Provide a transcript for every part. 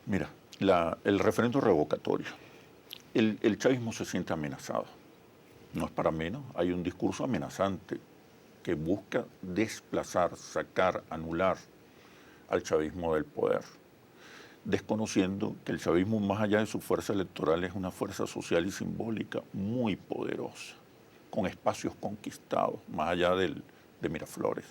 Mira, el referendo revocatorio. El chavismo se siente amenazado. No es para menos. Hay un discurso amenazante que busca desplazar, sacar, anular al chavismo del poder, desconociendo que el chavismo, más allá de su fuerza electoral, es una fuerza social y simbólica muy poderosa, con espacios conquistados, más allá de Miraflores.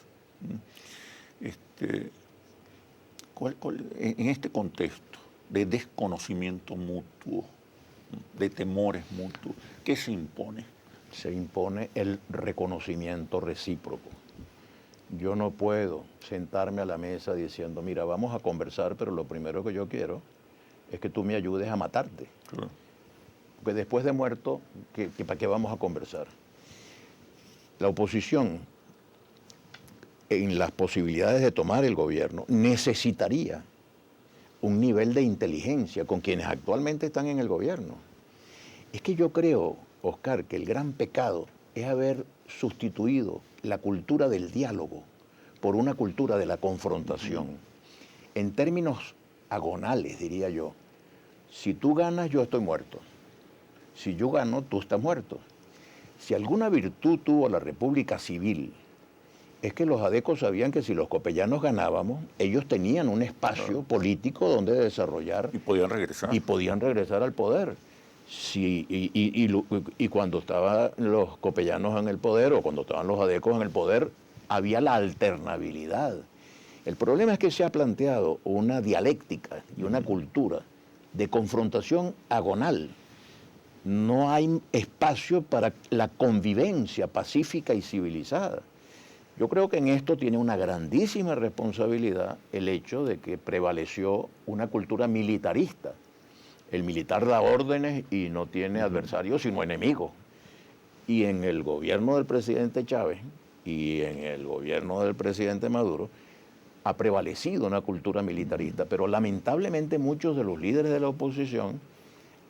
En este contexto de desconocimiento mutuo, de temores mutuos, ¿qué se impone? Se impone el reconocimiento recíproco. Yo no puedo sentarme a la mesa diciendo, mira, vamos a conversar, pero lo primero que yo quiero es que tú me ayudes a matarte. Claro. Porque después de muerto, ¿para qué vamos a conversar? La oposición, en las posibilidades de tomar el gobierno, necesitaría un nivel de inteligencia con quienes actualmente están en el gobierno. Es que yo creo, Oscar, que el gran pecado es haber sustituido la cultura del diálogo por una cultura de la confrontación. En términos agonales, diría yo, si tú ganas, yo estoy muerto. Si yo gano, tú estás muerto. Si alguna virtud tuvo la República Civil, es que los adecos sabían que si los copellanos ganábamos, ellos tenían un espacio político donde desarrollar. Y podían regresar. Y podían regresar al poder. Sí, y cuando estaban los copellanos en el poder o cuando estaban los adecos en el poder, había la alternabilidad. El problema es que se ha planteado una dialéctica y una cultura de confrontación agonal. No hay espacio para la convivencia pacífica y civilizada. Yo creo que en esto tiene una grandísima responsabilidad el hecho de que prevaleció una cultura militarista. El militar da órdenes y no tiene adversarios sino enemigos. Y en el gobierno del presidente Chávez y en el gobierno del presidente Maduro ha prevalecido una cultura militarista, pero lamentablemente muchos de los líderes de la oposición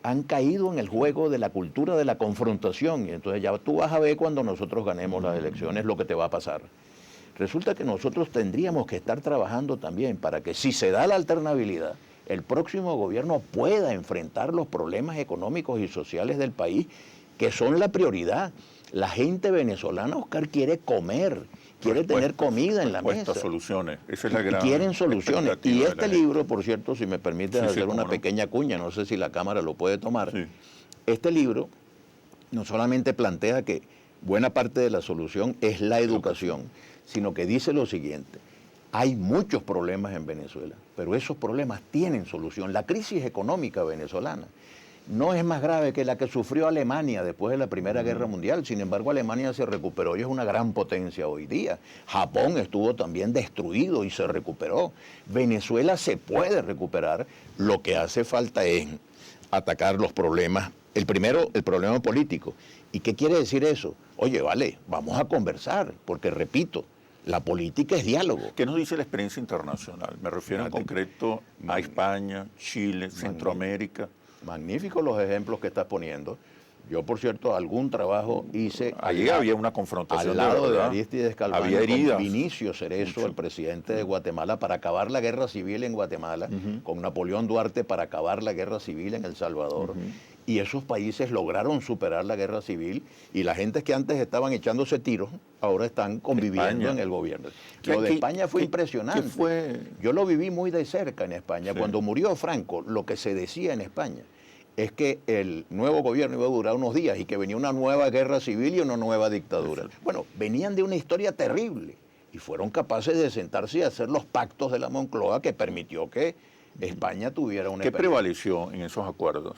han caído en el juego de la cultura de la confrontación. Y entonces ya tú vas a ver cuando nosotros ganemos las elecciones lo que te va a pasar. Resulta que nosotros tendríamos que estar trabajando también para que si se da la alternabilidad, el próximo gobierno pueda enfrentar los problemas económicos y sociales del país, que son la prioridad. La gente venezolana, Oscar, quiere comer, quiere tener comida en la mesa. Soluciones. Esa es la gran quieren soluciones. Y este libro, por cierto, si me permites hacer una pequeña cuña, no sé si la cámara lo puede tomar. Sí. Este libro no solamente plantea que buena parte de la solución es la educación, sino que dice lo siguiente: hay muchos problemas en Venezuela, pero esos problemas tienen solución. La crisis económica venezolana no es más grave que la que sufrió Alemania después de la Primera Guerra Mundial. Sin embargo, Alemania se recuperó y es una gran potencia hoy día. Japón estuvo también destruido y se recuperó. Venezuela se puede recuperar. Lo que hace falta es atacar los problemas. El primero, el problema político. ¿Y qué quiere decir eso? Oye, vale, vamos a conversar, porque repito, la política es diálogo. ¿Qué nos dice la experiencia internacional? Me refiero en concreto a España, Chile, Centroamérica. Magníficos los ejemplos que estás poniendo. Yo, por cierto, algún trabajo hice. Allí había una confrontación. Al lado de Arístides Calvano, había heridas. Con Vinicio Cerezo, el presidente de Guatemala, para acabar la guerra civil en Guatemala, con Napoleón Duarte para acabar la guerra civil en El Salvador. Y esos países lograron superar la guerra civil y la gente que antes estaban echándose tiros, ahora están conviviendo en el gobierno. Lo de España fue impresionante. Yo lo viví muy de cerca en España. Sí. Cuando murió Franco, lo que se decía en España es que el nuevo gobierno iba a durar unos días y que venía una nueva guerra civil y una nueva dictadura. Bueno, venían de una historia terrible y fueron capaces de sentarse y hacer los pactos de la Moncloa que permitió que España tuviera una... ¿Qué prevaleció en esos acuerdos?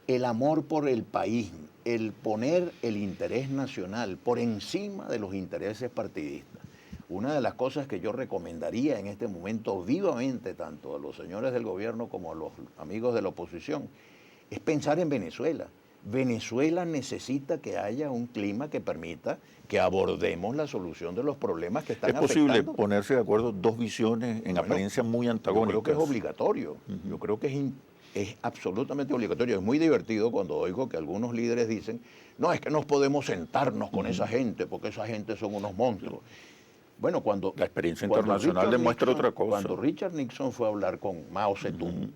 El amor por el país, el poner el interés nacional por encima de los intereses partidistas. Una de las cosas que yo recomendaría en este momento vivamente, tanto a los señores del gobierno como a los amigos de la oposición, es pensar en Venezuela. Venezuela necesita que haya un clima que permita que abordemos la solución de los problemas que están afectando. ¿Es posible ponerse de acuerdo dos visiones en apariencia muy antagónicas? Yo creo que es obligatorio. Yo creo que es absolutamente obligatorio. Es muy divertido cuando oigo que algunos líderes dicen, no, es que no podemos sentarnos con esa gente porque esa gente son unos monstruos. Bueno, la experiencia internacional demuestra otra cosa. Cuando Richard Nixon fue a hablar con Mao Zedong,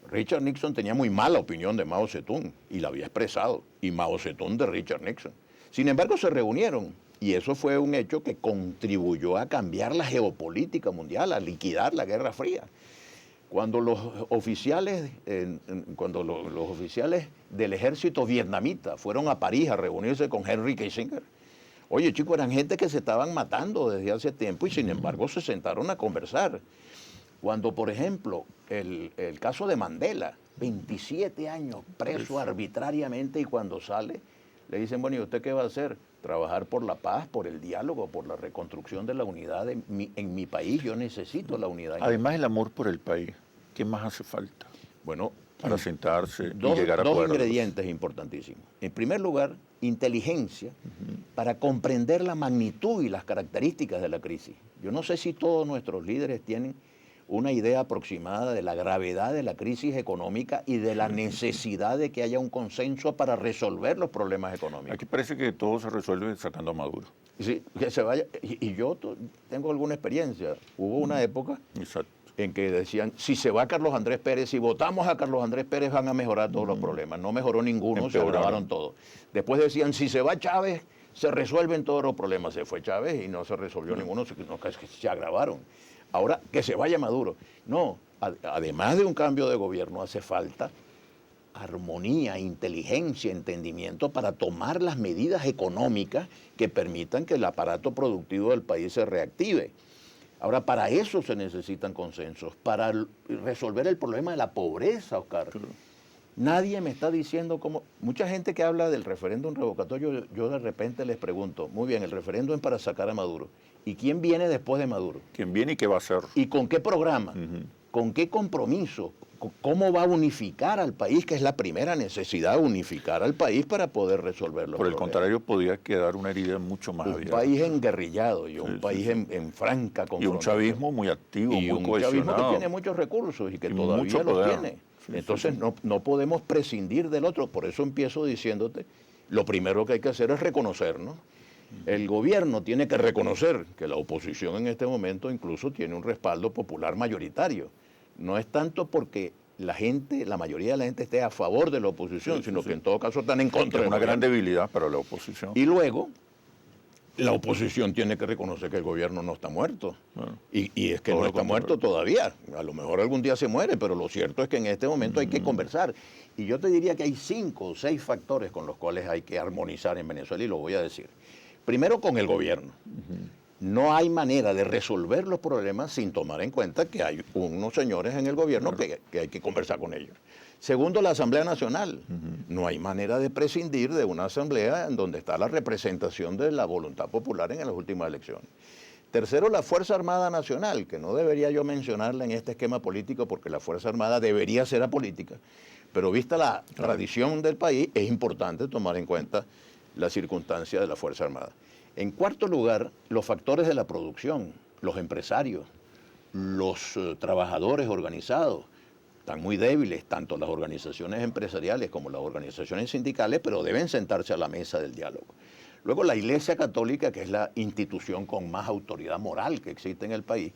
Richard Nixon tenía muy mala opinión de Mao Zedong y la había expresado, y Mao Zedong de Richard Nixon. Sin embargo, se reunieron y eso fue un hecho que contribuyó a cambiar la geopolítica mundial, a liquidar la Guerra Fría. Cuando los oficiales, los oficiales del ejército vietnamita fueron a París a reunirse con Henry Kissinger, oye, chicos, eran gente que se estaban matando desde hace tiempo y sin embargo se sentaron a conversar. Cuando, por ejemplo, el caso de Mandela, 27 años preso arbitrariamente y cuando sale, le dicen, bueno, ¿y usted qué va a hacer? Trabajar por la paz, por el diálogo, por la reconstrucción de la unidad en mi país. Yo necesito la unidad. Además, el amor por el país. ¿Qué más hace falta? Bueno, para sentarse y llegar a dos acuerdos. ingredientes importantísimos. En primer lugar, inteligencia para comprender la magnitud y las características de la crisis. Yo no sé si todos nuestros líderes tienen una idea aproximada de la gravedad de la crisis económica y de la necesidad de que haya un consenso para resolver los problemas económicos. Aquí parece que todo se resuelve sacando a Maduro. Sí, que se vaya. Y yo tengo alguna experiencia. Hubo una época en que decían, si se va Carlos Andrés Pérez, si votamos a Carlos Andrés Pérez van a mejorar todos los problemas. No mejoró ninguno, se agravaron todos. Después decían, si se va Chávez, se resuelven todos los problemas. Se fue Chávez y no se resolvió ninguno, sino que se agravaron. Ahora, que se vaya Maduro. No, además de un cambio de gobierno, hace falta armonía, inteligencia, entendimiento para tomar las medidas económicas que permitan que el aparato productivo del país se reactive. Ahora, para eso se necesitan consensos, para resolver el problema de la pobreza, Oscar. Claro. Nadie me está diciendo cómo. Mucha gente que habla del referéndum revocatorio, yo de repente les pregunto, muy bien, el referéndum es para sacar a Maduro. ¿Y quién viene después de Maduro? ¿Quién viene y qué va a hacer? ¿Y con qué programa? ¿Con qué compromiso? ¿Cómo va a unificar al país? Que es la primera necesidad, unificar al país para poder resolver los problemas. Por el contrario, podría quedar una herida mucho más abierta. Un país enguerrillado y un país en franca confrontación. Y un chavismo muy activo, y muy cohesionado. Y un chavismo que tiene muchos recursos y que todavía los tiene. Entonces no podemos prescindir del otro. Por eso empiezo diciéndote, lo primero que hay que hacer es reconocernos. El gobierno tiene que reconocer que la oposición en este momento incluso tiene un respaldo popular mayoritario. No es tanto porque la mayoría de la gente esté a favor de la oposición, sino que en todo caso están en contra. Es una gran debilidad para la oposición. Y luego, la oposición tiene que reconocer que el gobierno no está muerto. Y es que no está muerto todavía. A lo mejor algún día se muere, pero lo cierto es que en este momento hay que conversar. Y yo te diría que hay 5 o 6 factores con los cuales hay que armonizar en Venezuela y lo voy a decir. Primero, con el gobierno. No hay manera de resolver los problemas sin tomar en cuenta que hay unos señores en el gobierno que hay que conversar con ellos. Segundo, la Asamblea Nacional. No hay manera de prescindir de una asamblea en donde está la representación de la voluntad popular en las últimas elecciones. Tercero, la Fuerza Armada Nacional, que no debería yo mencionarla en este esquema político porque la Fuerza Armada debería ser apolítica, pero vista la tradición del país, es importante tomar en cuenta la circunstancia de la Fuerza Armada. En cuarto lugar, los factores de la producción, los empresarios, los trabajadores organizados, están muy débiles, tanto las organizaciones empresariales como las organizaciones sindicales, pero deben sentarse a la mesa del diálogo. Luego la Iglesia Católica, que es la institución con más autoridad moral que existe en el país,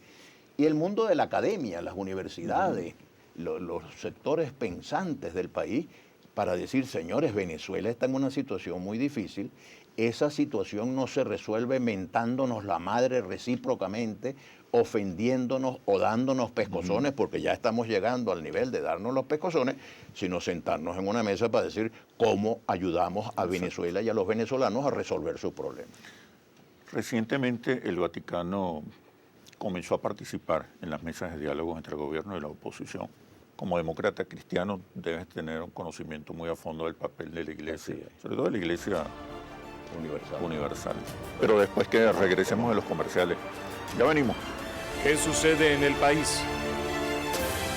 y el mundo de la academia, las universidades, los sectores pensantes del país, para decir, señores, Venezuela está en una situación muy difícil. Esa situación no se resuelve mentándonos la madre recíprocamente, ofendiéndonos o dándonos pescozones, porque ya estamos llegando al nivel de darnos los pescozones, sino sentarnos en una mesa para decir cómo ayudamos a Venezuela y a los venezolanos a resolver sus problemas. Recientemente el Vaticano comenzó a participar en las mesas de diálogo entre el gobierno y la oposición. Como demócrata cristiano debes tener un conocimiento muy a fondo del papel de la Iglesia, sobre todo de la Iglesia universal. Pero después que regresemos de los comerciales, ya venimos. ¿Qué sucede en el país?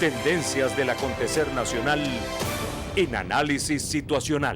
Tendencias del acontecer nacional en Análisis Situacional.